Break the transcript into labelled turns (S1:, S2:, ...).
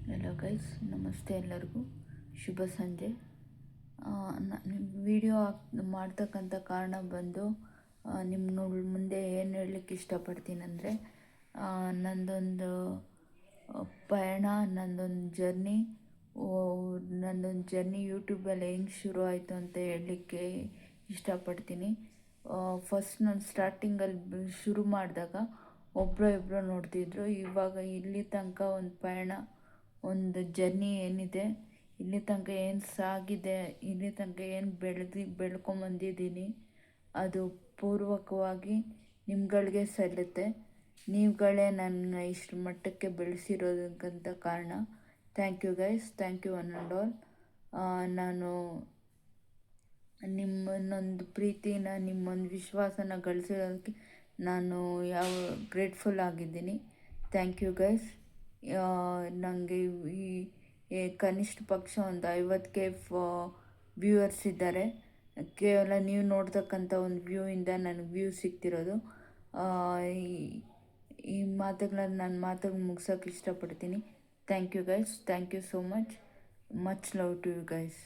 S1: Hello guys, ನಮಸ್ತೆ ಎಲ್ಲರಿಗೂ. ಶುಭ ಸಂಜೆ. ನಾನು ವಿಡಿಯೋ ಮಾಡ್ತಕ್ಕಂಥ ಕಾರಣ ಬಂದು ನಿಮ್ಮ ಮುಂದೆ ಏನು ಹೇಳಲಿಕ್ಕೆ ಇಷ್ಟಪಡ್ತೀನಂದರೆ, ನಂದೊಂದು ಪಯಣ, ನಂದೊಂದು ಜರ್ನಿ ಯೂಟ್ಯೂಬಲ್ಲಿ ಹೆಂಗೆ ಶುರು ಆಯಿತು ಅಂತ ಹೇಳಲಿಕ್ಕೆ ಇಷ್ಟಪಡ್ತೀನಿ. ಫಸ್ಟ್ ನಾನು ಸ್ಟಾರ್ಟಿಂಗಲ್ಲಿ ಶುರು ಮಾಡಿದಾಗ ಒಬ್ಬರು ನೋಡ್ತಿದ್ರು. ಇವಾಗ ಇಲ್ಲಿ ತನಕ ಒಂದು ಪಯಣ, ಒಂದು ಜರ್ನಿ ಏನಿದೆ, ಇಲ್ಲಿ ತನಕ ಏನು ಸಾಗಿದೆ, ಇಲ್ಲಿ ತನಕ ಏನು ಬೆಳ್ಕೊಂಬಂದಿದ್ದೀನಿ, ಅದು ಪೂರ್ವಕವಾಗಿ ನಿಮ್ಗಳಿಗೆ ಸಲ್ಲುತ್ತೆ. ನೀವುಗಳೇ ನನ್ನ ಇಷ್ಟು ಮಟ್ಟಕ್ಕೆ ಬೆಳೆಸಿರೋದಕ್ಕಂತ ಕಾರಣ. Thank you guys, thank you one and all. ನಾನು ನಿಮ್ಮನ್ನೊಂದು ಪ್ರೀತಿನ, ನಿಮ್ಮೊಂದು ವಿಶ್ವಾಸನ ಗಳಿಸಿರೋದಕ್ಕೆ ನಾನು ಗ್ರೇಟ್ಫುಲ್ ಆಗಿದ್ದೀನಿ. Thank you guys. ನನಗೆ ಈ ಕನಿಷ್ಠ ಪಕ್ಷ ಒಂದು 50K ವ್ಯೂವರ್ಸ್ ಇದ್ದಾರೆ. ಕೇವಲ ನೀವು ನೋಡ್ತಕ್ಕಂಥ ಒಂದು ವ್ಯೂವಿಂದ ನನಗೆ ವ್ಯೂ ಸಿಗ್ತಿರೋದು. ಈ ಮಾತುಗಳನ್ನು ನಾನು ಮುಗಿಸೋಕೆ ಇಷ್ಟಪಡ್ತೀನಿ. Thank you guys, thank you so much love to you guys.